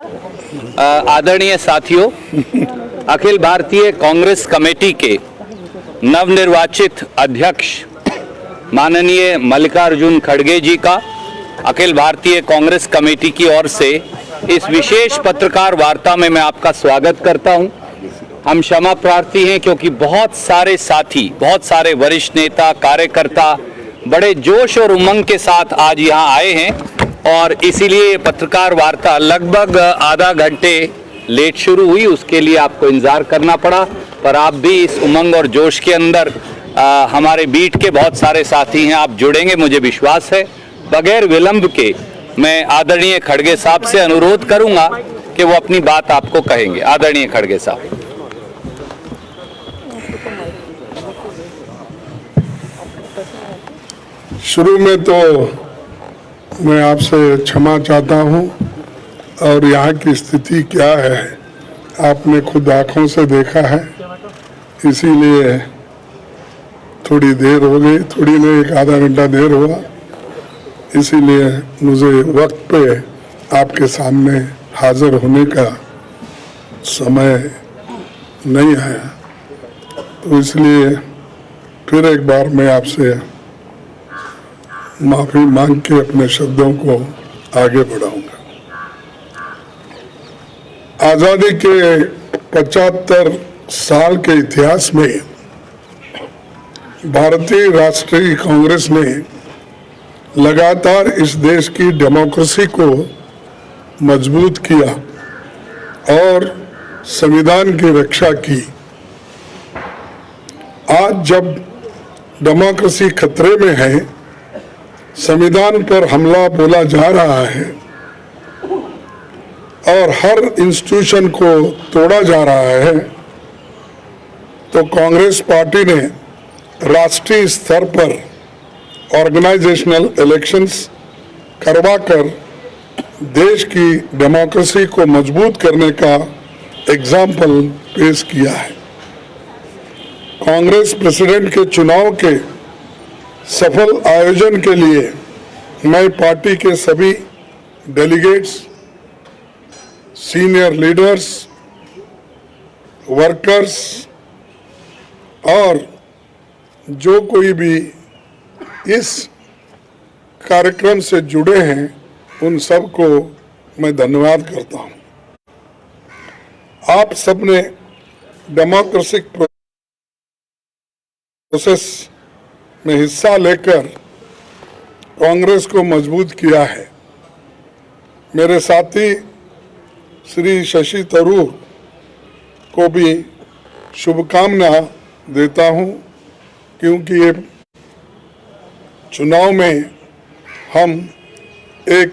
आदरणीय साथियों, अखिल भारतीय कांग्रेस कमेटी के नवनिर्वाचित अध्यक्ष माननीय मल्लिकार्जुन खड़गे जी का अखिल भारतीय कांग्रेस कमेटी की ओर से इस विशेष पत्रकार वार्ता में मैं आपका स्वागत करता हूं। हम क्षमा प्रार्थी हैं क्योंकि बहुत सारे साथी, बहुत सारे वरिष्ठ नेता, कार्यकर्ता बड़े जोश और उमंग के साथ आज यहां आए हैं और इसीलिए ये पत्रकार वार्ता लगभग आधा घंटे लेट शुरू हुई। उसके लिए आपको इंतजार करना पड़ा, पर आप भी इस उमंग और जोश के अंदर हमारे बीट के बहुत सारे साथी हैं, आप जुड़ेंगे मुझे विश्वास है। बगैर विलंब के मैं आदरणीय खड़गे साहब से अनुरोध करूंगा कि वो अपनी बात आपको कहेंगे। आदरणीय खड़गे साहब। शुरू में तो मैं आपसे क्षमा चाहता हूं, और यहाँ की स्थिति क्या है आपने खुद आंखों से देखा है, इसीलिए थोड़ी देर हो गई, थोड़ी नहीं एक आधा घंटा देर हुआ, इसीलिए मुझे वक्त पे आपके सामने हाजिर होने का समय नहीं आया, तो इसलिए फिर एक बार मैं आपसे माफी मांग के अपने शब्दों को आगे बढ़ाऊंगा। आजादी के 75 साल के इतिहास में भारतीय राष्ट्रीय कांग्रेस ने लगातार इस देश की डेमोक्रेसी को मजबूत किया और संविधान की रक्षा की। आज जब डेमोक्रेसी खतरे में है, संविधान पर हमला बोला जा रहा है और हर इंस्टीट्यूशन को तोड़ा जा रहा है, तो कांग्रेस पार्टी ने राष्ट्रीय स्तर पर ऑर्गेनाइजेशनल इलेक्शंस करवाकर देश की डेमोक्रेसी को मजबूत करने का एग्जाम्पल पेश किया है। कांग्रेस प्रेसिडेंट के चुनाव के सफल आयोजन के लिए मैं पार्टी के सभी डेलीगेट्स, सीनियर लीडर्स, वर्कर्स और जो कोई भी इस कार्यक्रम से जुड़े हैं उन सबको मैं धन्यवाद करता हूं। आप सबने डेमोक्रेटिक प्रोसेस में हिस्सा लेकर कांग्रेस को मजबूत किया है। मेरे साथी श्री शशि थरूर को भी शुभकामना देता हूं, क्योंकि ये चुनाव में हम एक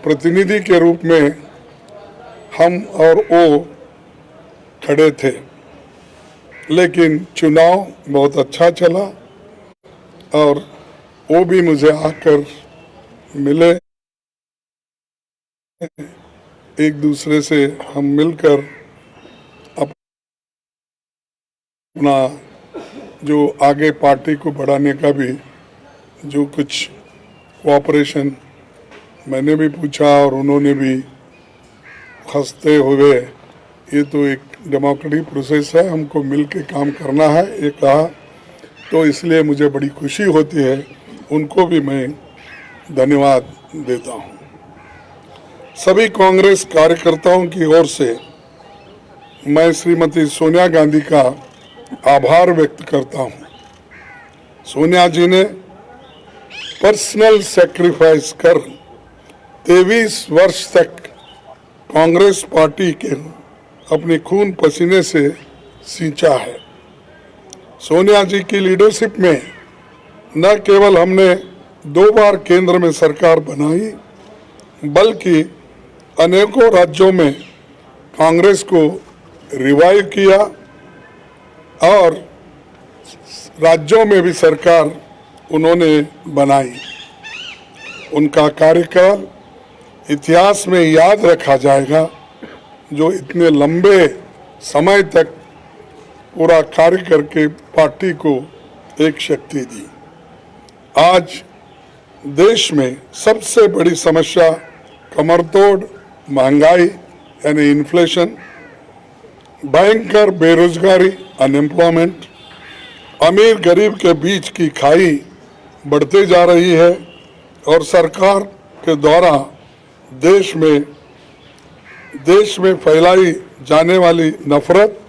प्रतिनिधि के रूप में हम और वो खड़े थे, लेकिन चुनाव बहुत अच्छा चला और वो भी मुझे आकर मिले। एक दूसरे से हम मिलकर अपना जो आगे पार्टी को बढ़ाने का भी जो कुछ कोऑपरेशन मैंने भी पूछा और उन्होंने भी हंसते हुए, ये तो एक डेमोक्रेटिक प्रोसेस है, हमको मिल के काम करना है, ये कहा, तो इसलिए मुझे बड़ी खुशी होती है। उनको भी मैं धन्यवाद देता हूँ। सभी कांग्रेस कार्यकर्ताओं की ओर से मैं श्रीमती सोनिया गांधी का आभार व्यक्त करता हूँ। सोनिया जी ने पर्सनल सैक्रिफाइस कर 23 वर्ष तक कांग्रेस पार्टी के अपने खून पसीने से सींचा है। सोनिया जी की लीडरशिप में न केवल हमने 2 बार केंद्र में सरकार बनाई, बल्कि अनेकों राज्यों में कांग्रेस को रिवाइव किया और राज्यों में भी सरकार उन्होंने बनाई। उनका कार्यकाल इतिहास में याद रखा जाएगा, जो इतने लंबे समय तक पूरा कार्य करके पार्टी को एक शक्ति दी। आज देश में सबसे बड़ी समस्या कमरतोड़ महंगाई यानी इन्फ्लेशन, भयंकर बेरोजगारी अनएम्प्लॉयमेंट, अमीर गरीब के बीच की खाई बढ़ते जा रही है और सरकार के द्वारा देश में फैलाई जाने वाली नफरत,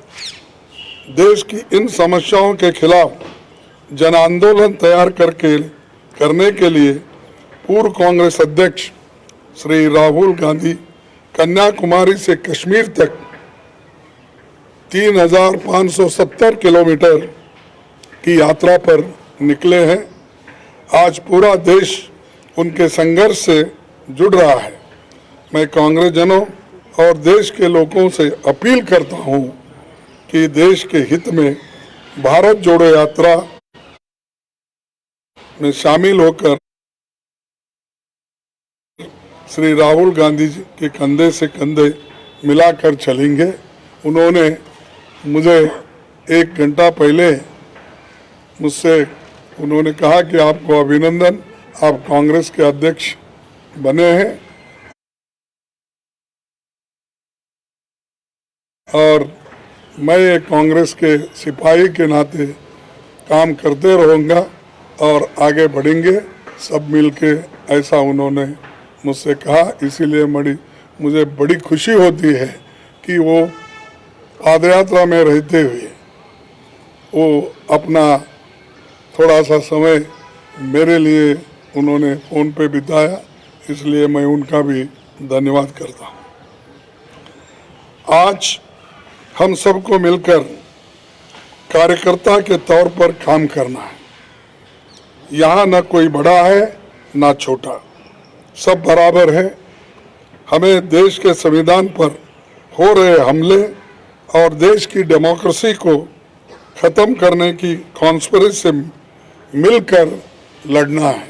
देश की इन समस्याओं के खिलाफ जन आंदोलन तैयार करने के लिए पूर्व कांग्रेस अध्यक्ष श्री राहुल गांधी कन्याकुमारी से कश्मीर तक 3,570 किलोमीटर की यात्रा पर निकले हैं। आज पूरा देश उनके संघर्ष से जुड़ रहा है। मैं कांग्रेस जनों और देश के लोगों से अपील करता हूं कि देश के हित में भारत जोड़ो यात्रा में शामिल होकर श्री राहुल गांधी जी के कंधे से कंधे मिलाकर चलेंगे। उन्होंने मुझे 1 घंटा पहले मुझसे उन्होंने कहा कि आपको अभिनंदन, आप कांग्रेस के अध्यक्ष बने हैं और मैं एक कांग्रेस के सिपाही के नाते काम करते रहूँगा और आगे बढ़ेंगे सब मिलके, ऐसा उन्होंने मुझसे कहा। इसीलिए मुझे बड़ी खुशी होती है कि वो पादयात्रा में रहते हुए वो अपना थोड़ा सा समय मेरे लिए उन्होंने फ़ोन पे बिताया, इसलिए मैं उनका भी धन्यवाद करता हूँ। आज हम सबको मिलकर कार्यकर्ता के तौर पर काम करना है। यहाँ न कोई बड़ा है न छोटा, सब बराबर है। हमें देश के संविधान पर हो रहे हमले और देश की डेमोक्रेसी को ख़त्म करने की कॉन्स्पिरेसी से मिलकर लड़ना है।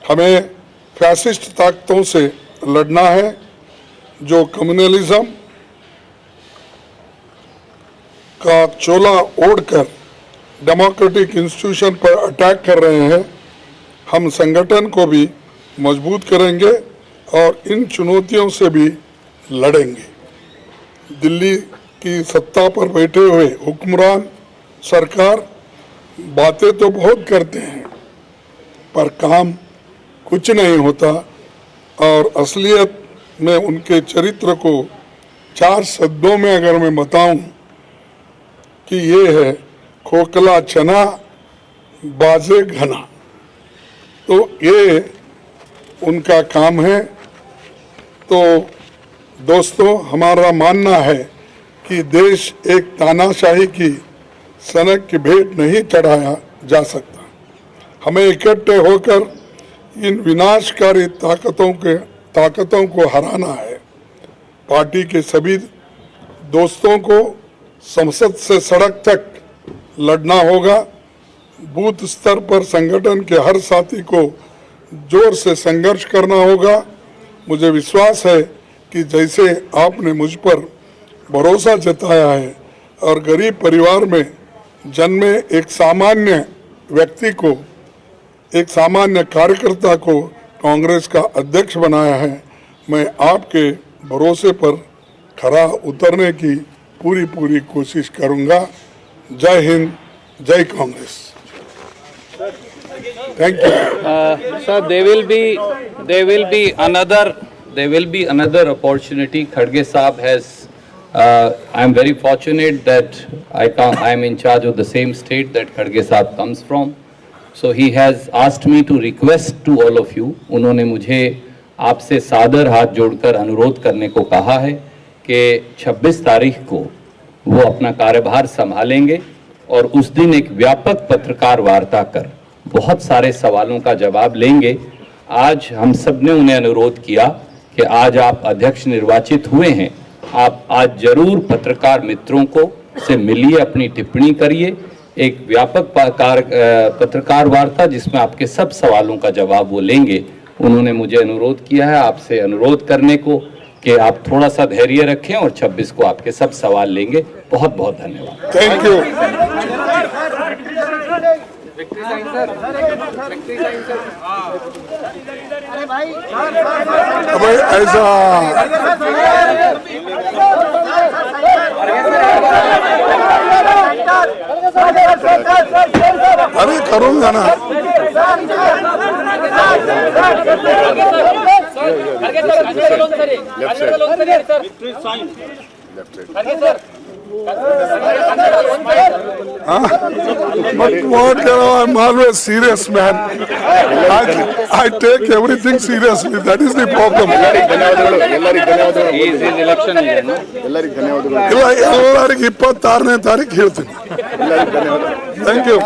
हमें फैसिस्ट ताकतों से लड़ना है जो कम्युनलिज्म का चोला ओढ़कर डेमोक्रेटिक इंस्टीट्यूशन पर अटैक कर रहे हैं। हम संगठन को भी मजबूत करेंगे और इन चुनौतियों से भी लड़ेंगे। दिल्ली की सत्ता पर बैठे हुए हुक्मरान सरकार बातें तो बहुत करते हैं पर काम कुछ नहीं होता और असलियत में उनके चरित्र को 4 शब्दों में अगर मैं बताऊं कि ये है खोखला चना बाजे घना, तो ये उनका काम है। तो दोस्तों, हमारा मानना है कि देश एक तानाशाही की सनक की भेंट नहीं चढ़ाया जा सकता। हमें इकट्ठे होकर इन विनाशकारी ताकतों को हराना है। पार्टी के सभी दोस्तों को संसद से सड़क तक लड़ना होगा। बूथ स्तर पर संगठन के हर साथी को जोर से संघर्ष करना होगा। मुझे विश्वास है कि जैसे आपने मुझ पर भरोसा जताया है और गरीब परिवार में जन्मे एक सामान्य व्यक्ति को, एक सामान्य कार्यकर्ता को कांग्रेस का अध्यक्ष बनाया है, मैं आपके भरोसे पर खरा उतरने की पूरी कोशिश करूंगा। जय हिंद, जय Congress. Thank you. Sir, there will be another opportunity. Khadge Saab has. I am very fortunate that I am in charge of the same state that Khadge Saab comes from. So he has asked me to request to all of you. उन्होंने मुझे आपसे सादर हाथ जोड़कर अनुरोध करने को कहा है कि 26 तारीख को वो अपना कार्यभार संभालेंगे और उस दिन एक व्यापक पत्रकार वार्ता कर बहुत सारे सवालों का जवाब लेंगे। आज हम सब ने उन्हें अनुरोध किया कि आज आप अध्यक्ष निर्वाचित हुए हैं, आप आज जरूर पत्रकार मित्रों को से मिलिए, अपनी टिप्पणी करिए, एक व्यापक पत्रकार वार्ता जिसमें आपके सब सवालों का जवाब वो लेंगे। उन्होंने मुझे अनुरोध किया है आपसे अनुरोध करने को कि आप थोड़ा सा धैर्य रखें और 26 को आपके सब सवाल लेंगे। बहुत बहुत धन्यवाद। Thank you. भाई ऐसा अरे करूंगा ना। But what I'm always serious, man. I take everything seriously. That is the problem. ಇಲ್ಲ ಎಲ್ಲರಿಗೆ 26ನೇ ತಾರೀಕು ಹೇಳ್ತೀನಿ. Thank you.